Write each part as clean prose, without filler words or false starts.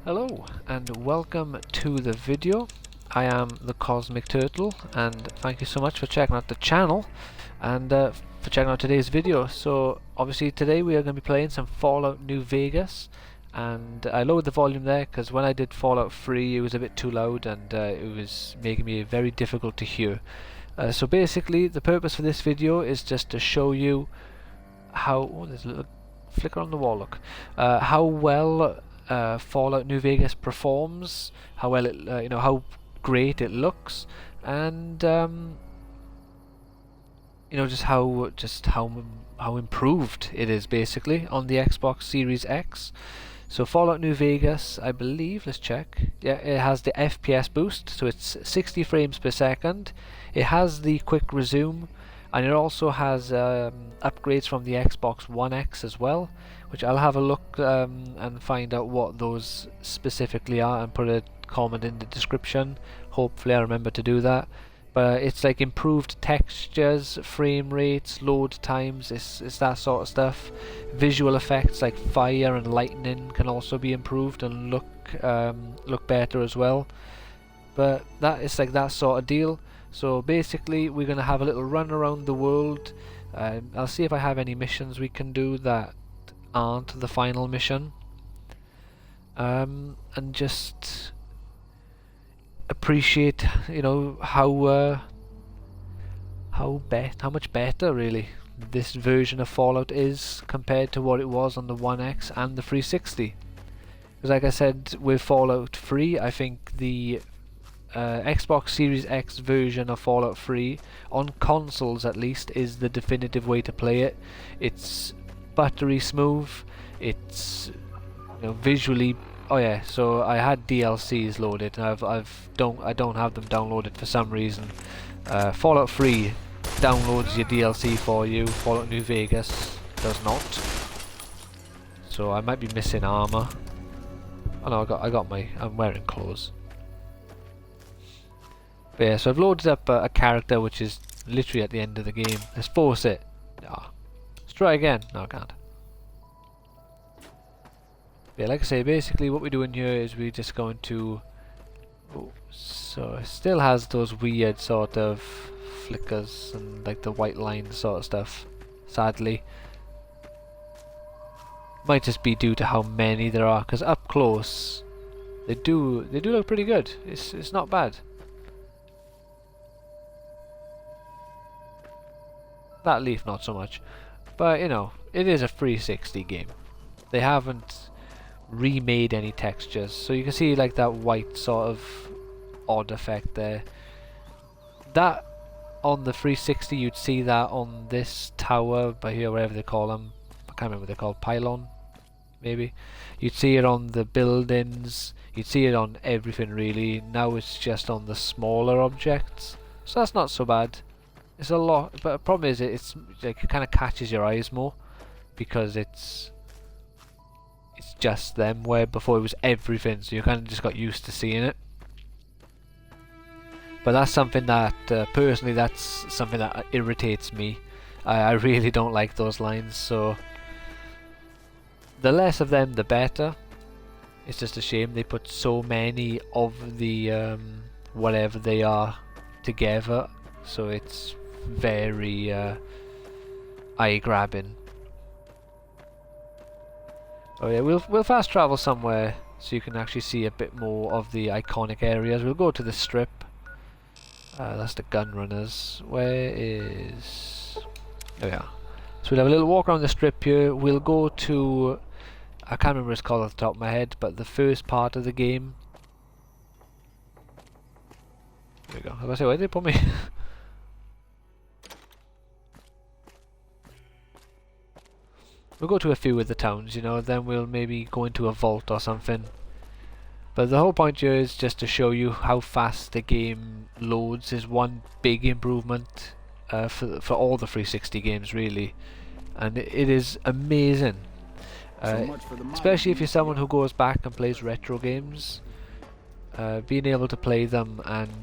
Hello and welcome to the video. I am the Cosmic Turtle and thank you so much for checking out the channel and for checking out today's video. So obviously today we are going to be playing some Fallout New Vegas, and I lowered the volume there because when I did Fallout 3 it was a bit too loud and it was making me very difficult to hear. So basically the purpose for this video is just to show you how... oh, there's a little flicker on the wall, look. How well Fallout New Vegas performs, how well it, how great it looks, and just how improved it is basically on the Xbox Series X. So Fallout New Vegas, I believe, let's check. Yeah, it has the FPS boost, so it's 60 frames per second. It has the quick resume, and it also has upgrades from the Xbox One X as well, which I'll have a look and find out what those specifically are and put a comment in the description. Hopefully I remember to do that. But it's like improved textures, frame rates, load times, it's that sort of stuff. Visual effects like fire and lightning can also be improved and look better as well. But that is like that sort of deal. So basically we're going to have a little run around the world. I'll see if I have any missions we can do that aren't the final mission, and just appreciate how much better really this version of Fallout is compared to what it was on the One X and the 360. Because like I said, with Fallout 3, I think the Xbox Series X version of Fallout 3 on consoles at least is the definitive way to play it. It's buttery smooth, it's visually... oh yeah, so I had DLCs loaded and I don't have them downloaded for some reason. Fallout 3 downloads your DLC for you, Fallout New Vegas does not. So I might be missing armor. Oh no, I'm wearing clothes. But yeah, so I've loaded up a character which is literally at the end of the game. Let's force it. Ah. Let's try again. No, I can't. Yeah, like I say, basically what we're doing here is we're just going to... oh, so it still has those weird sort of flickers and like the white line sort of stuff, sadly. Might just be due to how many there are, because up close they do look pretty good. It's not bad. That leaf not so much, but it is a 360 game. They haven't remade any textures, so you can see like that white sort of odd effect there. That on the 360 you'd see that on this tower by here, whatever they call them, I can't remember what they're called, pylon maybe. You'd see it on the buildings, you'd see it on everything really. Now it's just on the smaller objects, so that's not so bad. It's a lot, but the problem is it's like it kind of catches your eyes more because it's just them, where before it was everything, so you kind of just got used to seeing it. But that's something that personally, that's something that irritates me. I really don't like those lines, so the less of them the better. It's just a shame they put so many of the whatever they are together, so it's very eye-grabbing. Oh yeah, we'll fast travel somewhere so you can actually see a bit more of the iconic areas. We'll go to the strip. That's the gun runners. Where is... oh yeah. So we'll have a little walk around the strip here. We'll go to... I can't remember what it's called off the top of my head, but the first part of the game. There we go. I was going to say, why did they put me... we'll go to a few of the towns, then we'll maybe go into a vault or something. But the whole point here is just to show you how fast the game loads is one big improvement for all the 360 games really. And it is amazing. Especially if you're someone who goes back and plays retro games. Being able to play them and...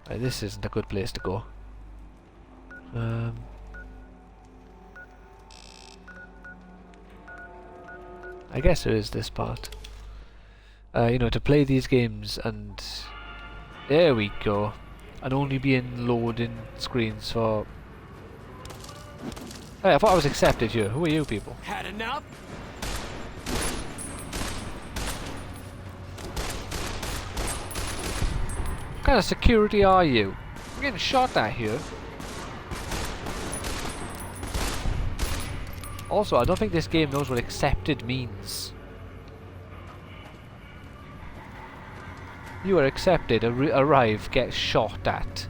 this isn't a good place to go. I guess there is this part. you know, to play these games. And there we go. And only be in loading screens for... Hey, I thought I was accepted here. Who are you people? Had enough? What kind of security are you? I'm getting shot at here. Also, I don't think this game knows what accepted means. You are accepted, arrive, get shot at.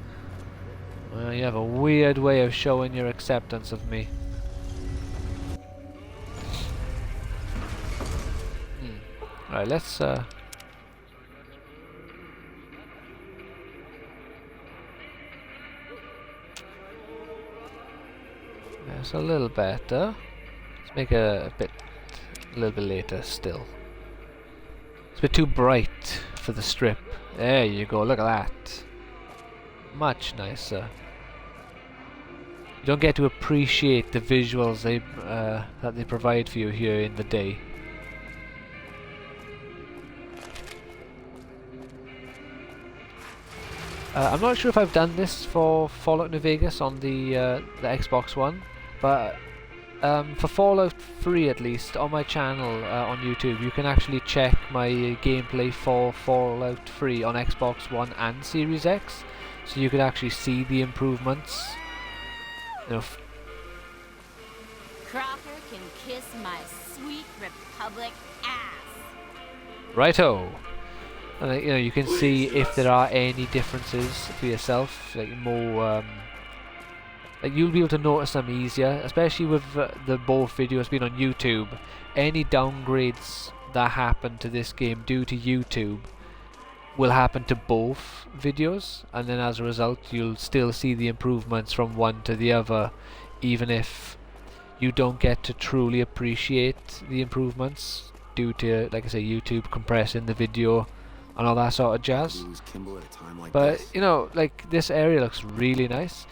Well, you have a weird way of showing your acceptance of me. Alright, let's that's a little better. Let's make a little bit later still. It's a bit too bright for the strip. There you go, look at that. Much nicer. You don't get to appreciate the visuals that they provide for you here in the day. I'm not sure if I've done this for Fallout New Vegas on the Xbox One, but for Fallout 3 at least, on my channel on YouTube, you can actually check my gameplay for Fallout 3 on Xbox One and Series X, so you can actually see the improvements. You know, Crocker can kiss my sweet Republic ass. righto! And you know, you can see if there are any differences for yourself, like more. Like you'll be able to notice them easier, especially with the both videos being on YouTube. Any downgrades that happen to this game due to YouTube will happen to both videos, and then as a result you'll still see the improvements from one to the other, even if you don't get to truly appreciate the improvements due to, like I say, YouTube compressing the video and all that sort of jazz. But you know, like, this area looks really nice.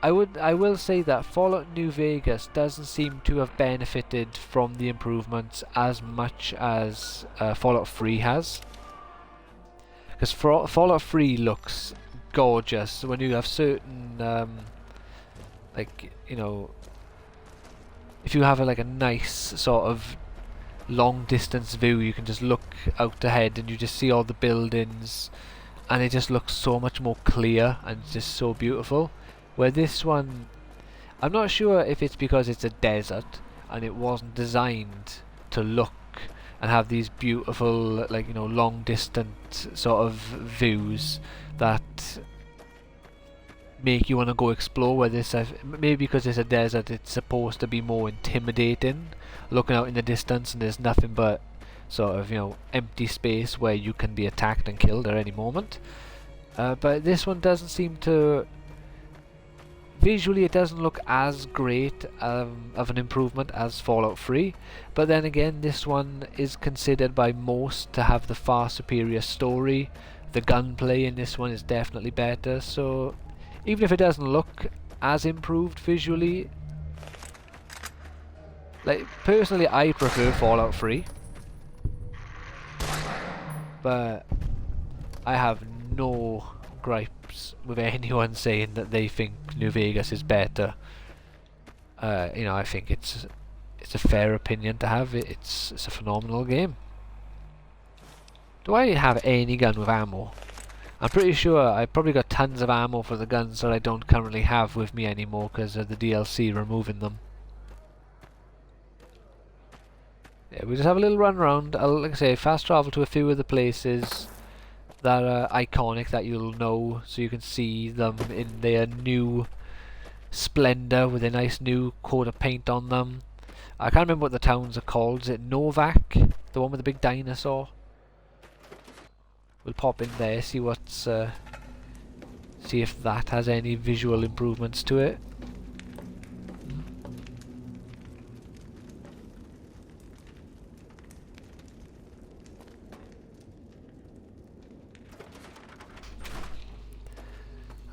I will say that Fallout New Vegas doesn't seem to have benefited from the improvements as much as Fallout 3 has. Because Fallout 3 looks gorgeous when you have certain, like, you know, if you have like a nice sort of long distance view, you can just look out ahead and you just see all the buildings, and it just looks so much more clear and just so beautiful. Where this one, I'm not sure if it's because it's a desert and it wasn't designed to look and have these beautiful, like, you know, long distant sort of views that make you want to go explore. Where this, maybe because it's a desert, it's supposed to be more intimidating, looking out in the distance and there's nothing but sort of, you know, empty space where you can be attacked and killed at any moment. But this one doesn't seem to... Visually it doesn't look as great of an improvement as Fallout 3, but then again, this one is considered by most to have the far superior story. The gunplay in this one is definitely better, so even if it doesn't look as improved visually, like, personally I prefer Fallout 3, but I have no gripes with anyone saying that they think New Vegas is better. You know, I think it's a fair opinion to have. It's a phenomenal game. Do I have any gun with ammo? I'm pretty sure I probably got tons of ammo for the guns that I don't currently have with me anymore because of the DLC removing them. Yeah, we just have a little run around. I'll, like I say, fast travel to a few of the places that are iconic that you'll know, so you can see them in their new splendor with a nice new coat of paint on them. I can't remember what the towns are called. Is it Novak? The one with the big dinosaur? We'll pop in there, see what's see if that has any visual improvements to it.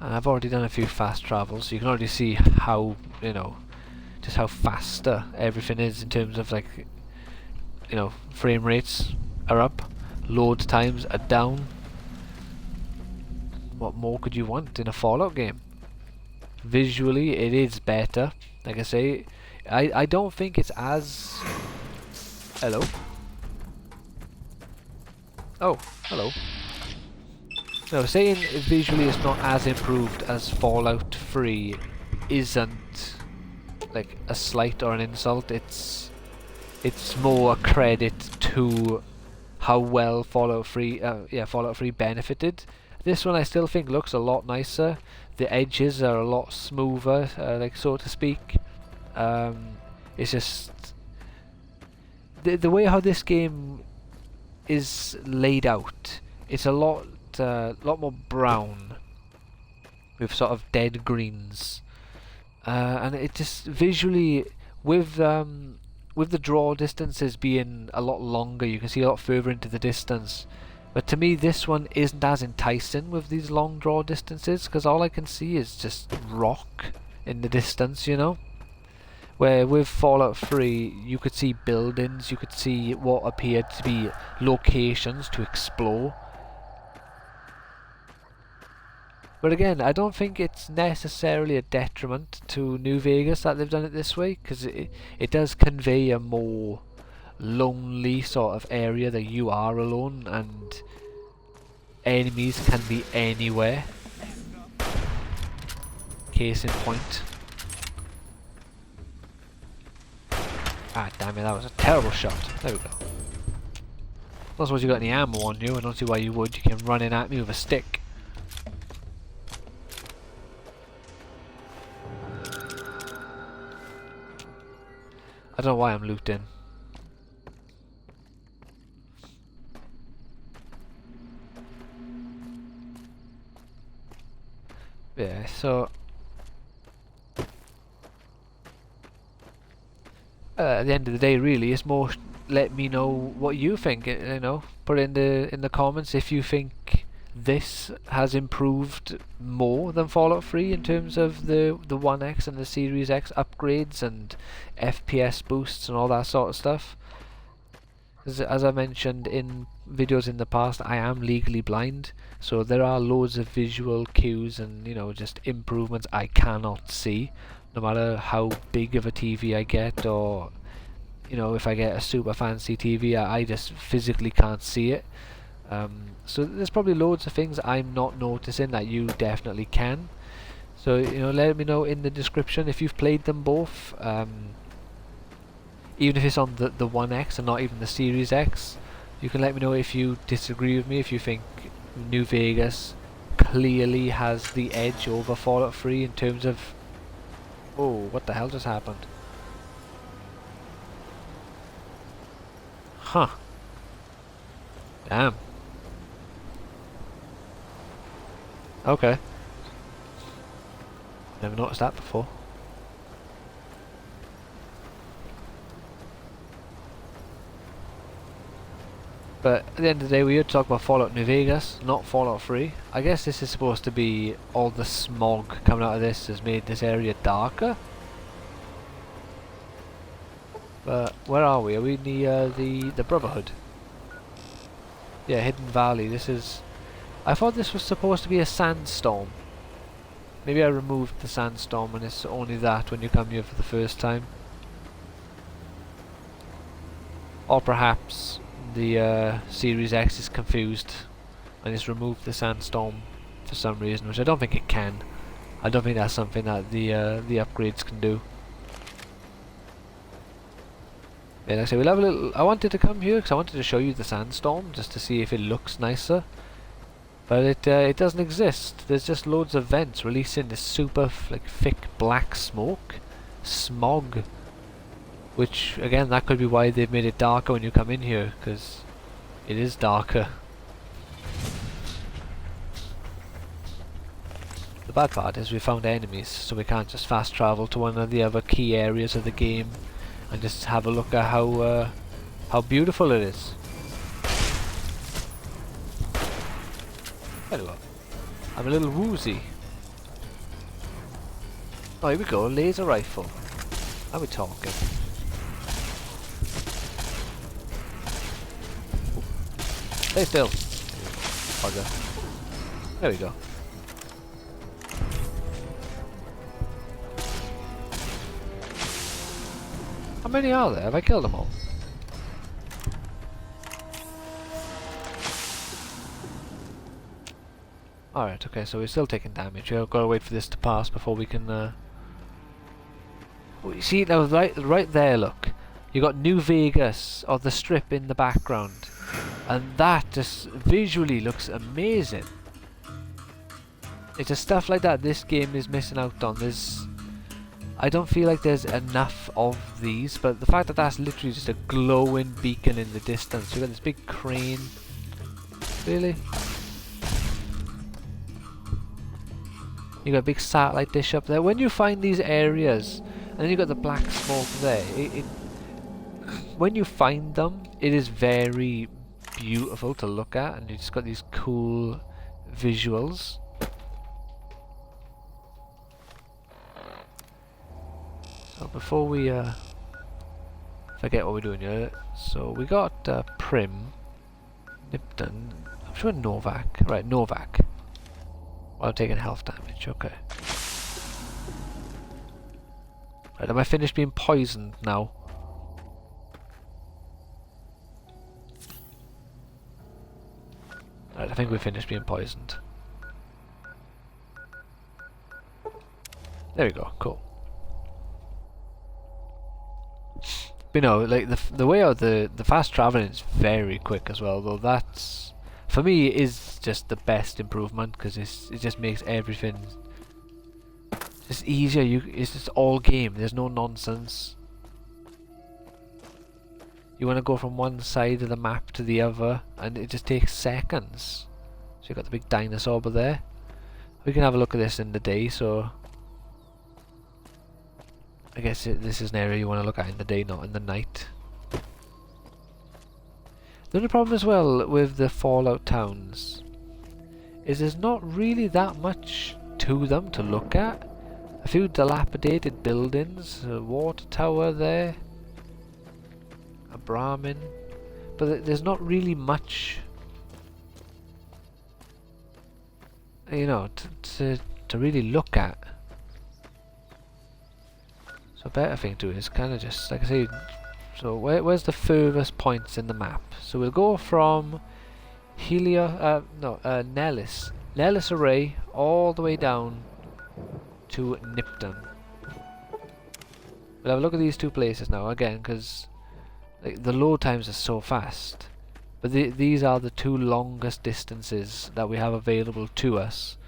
And I've already done a few fast travels, so you can already see how, you know, just how faster everything is in terms of, like, you know, frame rates are up. Load times are down. What more could you want in a Fallout game? Visually, it is better. Like I say, I don't think it's as... Hello? Oh, hello. No, saying visually it's not as improved as Fallout 3 isn't like a slight or an insult. It's more a credit to how well Fallout 3 benefited. This one I still think looks a lot nicer. The edges are a lot smoother, like so to speak. It's just the way how this game is laid out. It's a lot more brown with sort of dead greens, and it just visually with the draw distances being a lot longer, you can see a lot further into the distance. But to me, this one isn't as enticing with these long draw distances, because all I can see is just rock in the distance, you know? Where with Fallout 3, you could see buildings, you could see what appeared to be locations to explore. But again, I don't think it's necessarily a detriment to New Vegas that they've done it this way, because it does convey a more lonely sort of area that you are alone and enemies can be anywhere. Case in point. Ah, damn it, that was a terrible shot. There we go. Not suppose you got any ammo on you, I don't see why you would. You came running at me with a stick. I don't know why I'm looting. Yeah, so at the end of the day, really, it's more let me know what you think. You know, put it in the comments if you think this has improved more than Fallout 3 in terms of the 1X and the Series X upgrades and FPS boosts and all that sort of stuff. As I mentioned in videos in the past, I am legally blind, so there are loads of visual cues and, you know, just improvements I cannot see, no matter how big of a TV I get, or, you know, if I get a super fancy TV, I just physically can't see it. So there's probably loads of things I'm not noticing that you definitely can. So, you know, let me know in the description if you've played them both. Even if it's on the 1X and not even the Series X, you can let me know if you disagree with me, if you think New Vegas clearly has the edge over Fallout 3 in terms of... Oh, what the hell just happened? Huh. Damn. Okay. Never noticed that before. But at the end of the day, we would talk about Fallout New Vegas, not Fallout 3. I guess this is supposed to be all the smog coming out of this has made this area darker. But where are we? Are we near the Brotherhood? Yeah, Hidden Valley. This is... I thought this was supposed to be a sandstorm. Maybe I removed the sandstorm and it's only that when you come here for the first time. Or perhaps the Series X is confused and it's removed the sandstorm for some reason, which I don't think it can. I don't think that's something that the upgrades can do. Yeah, like I say, we'll have a little... I wanted to come here because I wanted to show you the sandstorm just to see if it looks nicer. But it doesn't exist. There's just loads of vents releasing this super like thick black smoke, smog. Which again, that could be why they've made it darker when you come in here, because it is darker. The bad part is we found enemies, so we can't just fast travel to one of the other key areas of the game and just have a look at how beautiful it is. Hello. I'm a little woozy. Oh, here we go, laser rifle. Now we're talking. Stay still. Bugger. There we go. How many are there? Have I killed them all? Alright, okay, so we're still taking damage. We've got to wait for this to pass before we can... Oh, you see, now right there, look. You got New Vegas, or the strip in the background. And that just visually looks amazing. It's just stuff like that this game is missing out on. I don't feel like there's enough of these, but the fact that that's literally just a glowing beacon in the distance. You've got this big crane. Really? You got a big satellite dish up there. When you find these areas, and then you got the black smoke there, when you find them, it is very beautiful to look at, and you just got these cool visuals. So before we forget what we're doing here, so we got Prim, Nipton, I'm sure Novak, right, Novak. While taking health damage, okay. Right, am I finished being poisoned now? Right, I think we finished being poisoned. There we go, cool. But you know, like the way out the fast traveling is very quick as well, though that's, for me, is just the best improvement, because it just makes everything just easier. It's just all game, there's no nonsense. You want to go from one side of the map to the other, and it just takes seconds. So you've got the big dinosaur over there. We can have a look at this in the day, so I guess this is an area you want to look at in the day, not in the night. The only problem as well with the Fallout towns is there's not really that much to them to look at. A few dilapidated buildings, a water tower there, a Brahmin, but there's not really much, you know, to really look at. So a better thing to do is kind of just, like I say, so where's the furthest points in the map? So we'll go from Nellis Array all the way down to Nipton. We'll have a look at these two places now again, because like, the load times are so fast. But these are the two longest distances that we have available to us.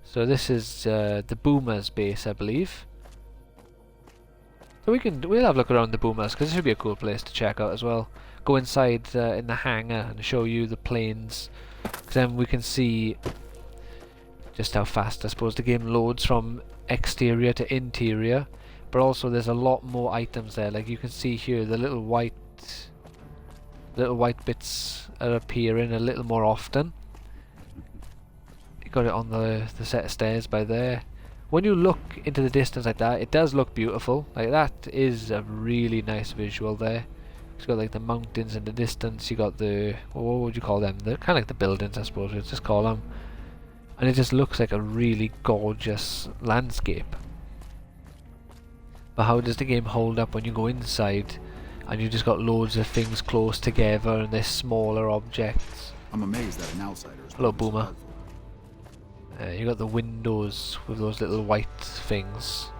So this is the Boomers base, I believe. So we'll have a look around the Boomers, because this should be a cool place to check out as well. Go inside in the hangar and show you the planes, because then we can see just how fast, I suppose, the game loads from exterior to interior. But also there's a lot more items there. Like you can see here, the little white bits are appearing a little more often. You got it on the set of stairs by there. When you look into the distance like that, it does look beautiful. Like that is a really nice visual there. It's got like the mountains in the distance. You got the, what would you call them? They're kind of like the buildings, I suppose we'd just call them. And it just looks like a really gorgeous landscape. But how does the game hold up when you go inside and you just got loads of things close together and they're smaller objects? I'm amazed that an outsider is hello, Boomer. You got the windows with those little white things,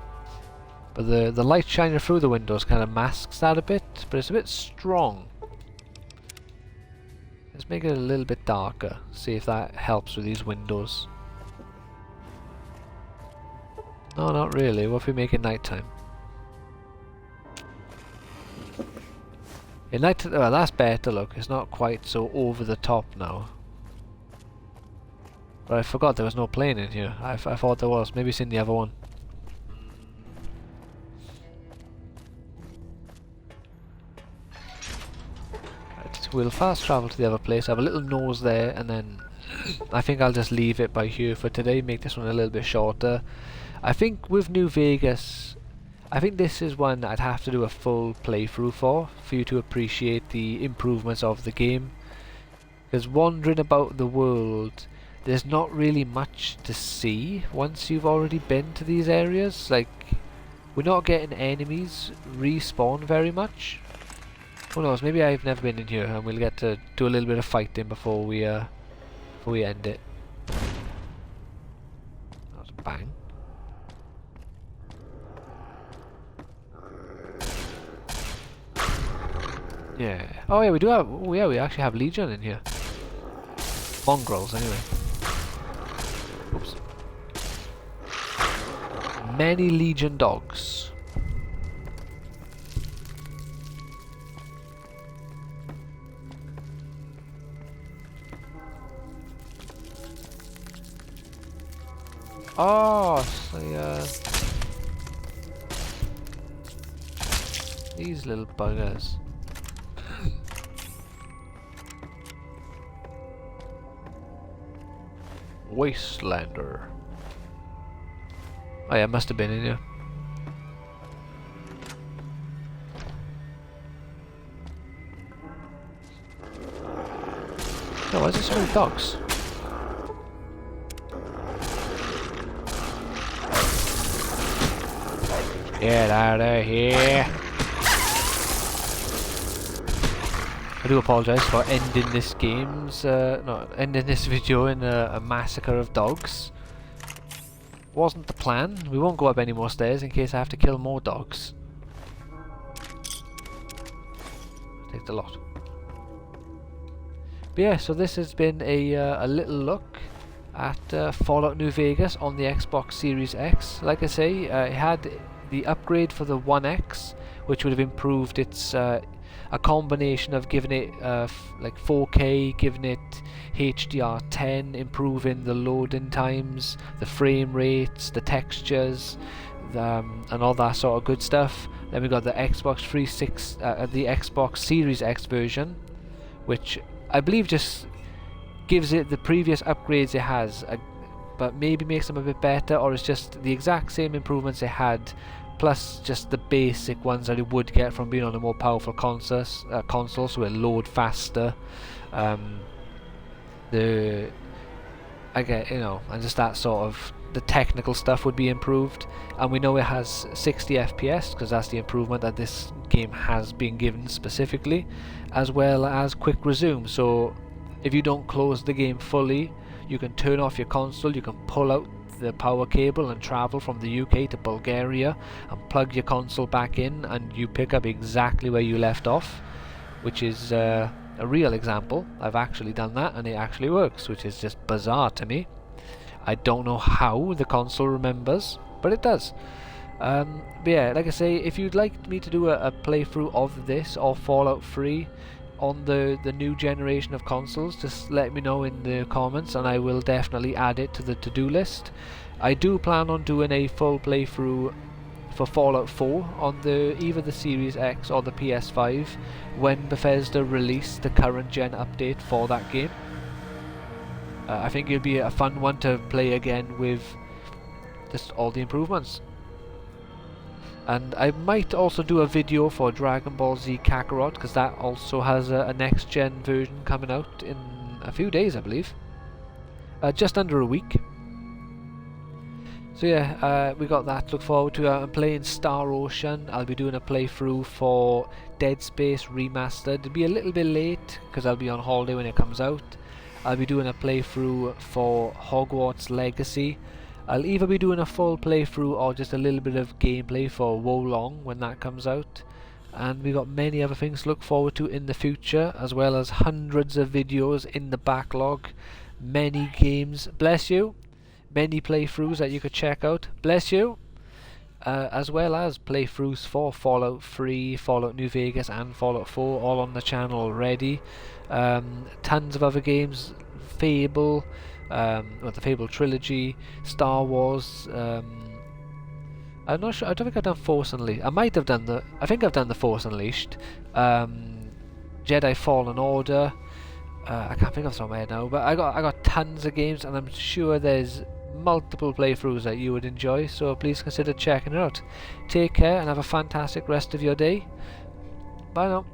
but the light shining through the windows kind of masks that a bit, but it's a bit strong. Let's make it a little bit darker, see if that helps with these windows. No, not really. What if we make it nighttime? In night, well, that's better. Look, it's not quite so over the top now. But I forgot there was no plane in here. I thought there was. Maybe it's in the other one. Right, we'll fast travel to the other place. Have a little nose there, and then I think I'll just leave it by here for today. Make this one a little bit shorter. I think with New Vegas, I think this is one I'd have to do a full playthrough for you to appreciate the improvements of the game. Because wandering about the world, there's not really much to see once you've already been to these areas. Like, we're not getting enemies respawn very much. Who knows, maybe I've never been in here and we'll get to do a little bit of fighting before we end it. That was a bang. Yeah. Oh yeah, we do have. Oh yeah, we actually have Legion in here. Mongrels, anyway. Oops. Many Legion dogs. Oh, so these little buggers. Wastelander. Oh yeah, must have been in here. No, why is there so many dogs? Get out of here! I do apologise for ending this ending this video in a massacre of dogs. Wasn't the plan. We won't go up any more stairs in case I have to kill more dogs. Takes a lot. But yeah, so this has been a little look at Fallout New Vegas on the Xbox Series X. Like I say, it had the upgrade for the One X, which would have improved its a combination of giving it like 4K, giving it HDR10, improving the loading times, the frame rates, the textures, and all that sort of good stuff. Then we got the Xbox the Xbox Series X version, which I believe just gives it the previous upgrades it has, but maybe makes them a bit better, or it's just the exact same improvements it had, plus just the basic ones that it would get from being on a more powerful console, so it'll load faster. And just that sort of the technical stuff would be improved, and we know it has 60 FPS because that's the improvement that this game has been given specifically, as well as quick resume. So if you don't close the game fully, you can turn off your console, you can pull out the power cable and travel from the UK to Bulgaria and plug your console back in, and you pick up exactly where you left off, which is a real example. I've actually done that and it actually works, which is just bizarre to me. I don't know how the console remembers, but it does. But yeah, like I say, if you'd like me to do a playthrough of this or Fallout 3 on the new generation of consoles, just let me know in the comments and I will definitely add it to the to-do list. I do plan on doing a full playthrough for Fallout 4 on either the Series X or the PS5 when Bethesda release the current gen update for that game. I think it'll be a fun one to play again with just all the improvements. And I might also do a video for Dragon Ball Z Kakarot, because that also has a next gen version coming out in a few days, I believe. Just under a week. So yeah, we got that to look forward to. I'm playing Star Ocean. I'll be doing a playthrough for Dead Space Remastered. It'll be a little bit late because I'll be on holiday when it comes out. I'll be doing a playthrough for Hogwarts Legacy. I'll either be doing a full playthrough or just a little bit of gameplay for Wo Long when that comes out. And we've got many other things to look forward to in the future, as well as hundreds of videos in the backlog. Many games, bless you, many playthroughs that you could check out, bless you. As well as playthroughs for Fallout 3, Fallout New Vegas and Fallout 4, all on the channel already. Tons of other games, Fable, the Fable trilogy, Star Wars. I'm not sure. I don't think I've done Force Unleashed. I might have done I think I've done the Force Unleashed. Jedi Fallen Order. I can't think of some head now, but I got tons of games, and I'm sure there's multiple playthroughs that you would enjoy. So please consider checking it out. Take care and have a fantastic rest of your day. Bye now.